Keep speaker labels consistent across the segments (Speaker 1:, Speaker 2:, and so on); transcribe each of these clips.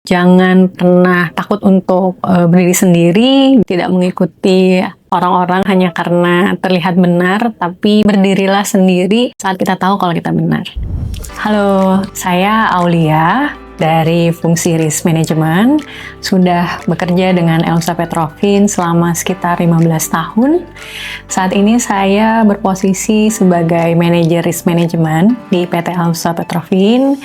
Speaker 1: Jangan pernah takut untuk berdiri sendiri, tidak mengikuti orang-orang hanya karena terlihat benar, tapi berdirilah sendiri saat kita tahu kalau kita benar. Halo, saya Aulia dari fungsi Risk Management, sudah bekerja dengan Elsa Petrovin selama sekitar 15 tahun. Saat ini saya berposisi sebagai manajer Risk Management di PT Elsa Petrovin,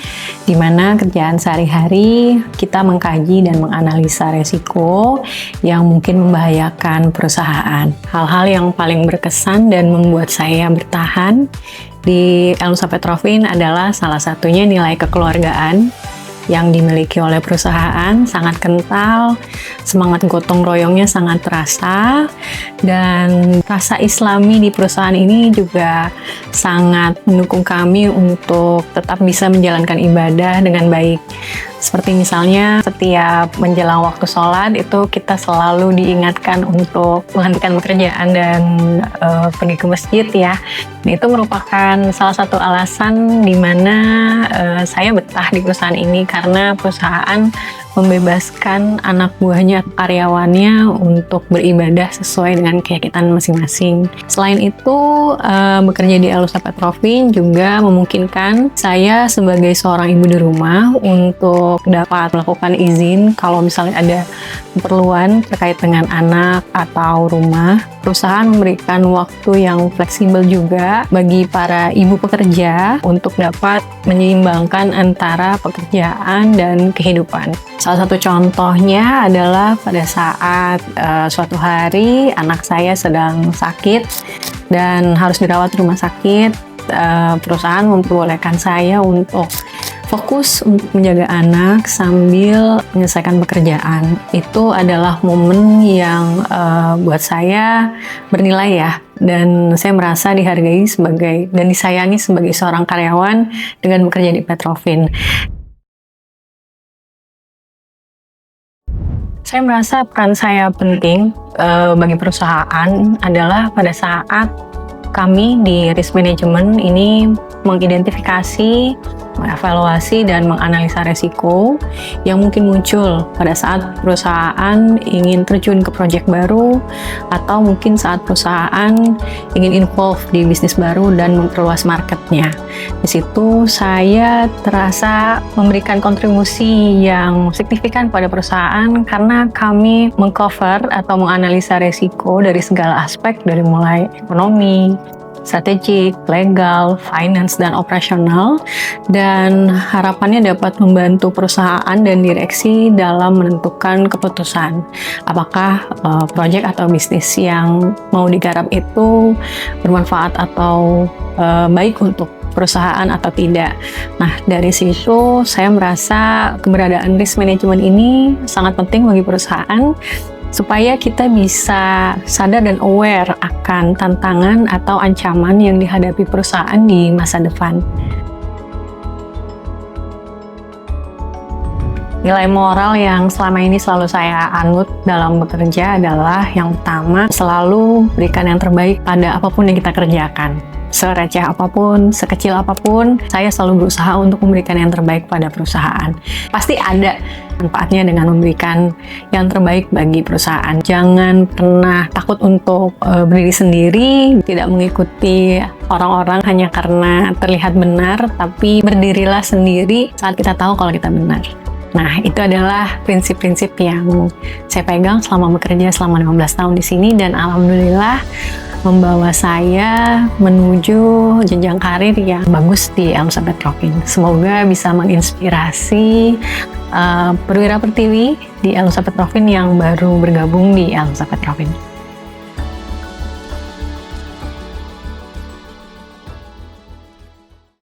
Speaker 1: di mana kerjaan sehari-hari kita mengkaji dan menganalisa resiko yang mungkin membahayakan perusahaan. Hal-hal yang paling berkesan dan membuat saya bertahan di Elsa Petrovin adalah salah satunya nilai kekeluargaan yang dimiliki oleh perusahaan sangat kental, semangat gotong royongnya sangat terasa, dan rasa Islami di perusahaan ini juga sangat mendukung kami untuk tetap bisa menjalankan ibadah dengan baik. Seperti misalnya setiap menjelang waktu sholat itu kita selalu diingatkan untuk menghentikan pekerjaan dan pergi ke masjid ya. Nah, itu merupakan salah satu alasan di mana saya betah di perusahaan ini, karena perusahaan membebaskan anak buahnya, karyawannya untuk beribadah sesuai dengan keyakinan masing-masing. Selain itu, bekerja di Elsa Petrovin juga memungkinkan saya sebagai seorang ibu di rumah untuk dapat melakukan izin kalau misalnya ada keperluan terkait dengan anak atau rumah. Perusahaan memberikan waktu yang fleksibel juga bagi para ibu pekerja untuk dapat menyeimbangkan antara pekerjaan dan kehidupan. Salah satu contohnya adalah pada saat suatu hari anak saya sedang sakit dan harus dirawat di rumah sakit. Perusahaan memperbolehkan saya untuk fokus untuk menjaga anak sambil menyelesaikan pekerjaan. Itu adalah momen yang buat saya bernilai ya, dan saya merasa dihargai sebagai dan disayangi sebagai seorang karyawan dengan bekerja di Petrovin. Saya merasa peran saya penting bagi perusahaan adalah pada saat kami di Risk Management ini mengidentifikasi, mengevaluasi, dan menganalisa resiko yang mungkin muncul pada saat perusahaan ingin terjun ke proyek baru, atau mungkin saat perusahaan ingin involve di bisnis baru dan memperluas marketnya. Di situ saya terasa memberikan kontribusi yang signifikan pada perusahaan karena kami mengcover atau menganalisa resiko dari segala aspek, dari mulai ekonomi, strategik, legal, finance, dan operasional, dan harapannya dapat membantu perusahaan dan direksi dalam menentukan keputusan apakah proyek atau bisnis yang mau digarap itu bermanfaat atau baik untuk perusahaan atau tidak. Nah, dari situ saya merasa keberadaan risk management ini sangat penting bagi perusahaan supaya kita bisa sadar dan aware akan tantangan atau ancaman yang dihadapi perusahaan di masa depan. Nilai moral yang selama ini selalu saya anut dalam bekerja adalah yang pertama, selalu berikan yang terbaik pada apapun yang kita kerjakan. Sereceh apapun, sekecil apapun, saya selalu berusaha untuk memberikan yang terbaik pada perusahaan. Pasti ada manfaatnya dengan memberikan yang terbaik bagi perusahaan. Jangan pernah takut untuk berdiri sendiri, tidak mengikuti orang-orang hanya karena terlihat benar, tapi berdirilah sendiri saat kita tahu kalau kita benar. Nah, itu adalah prinsip-prinsip yang saya pegang selama bekerja selama 15 tahun di sini, dan alhamdulillah membawa saya menuju jenjang karir yang bagus di Elsa Petrovin. Semoga bisa menginspirasi perwira pertiwi di Elsa Petrovin yang baru bergabung di Elsa Petrovin.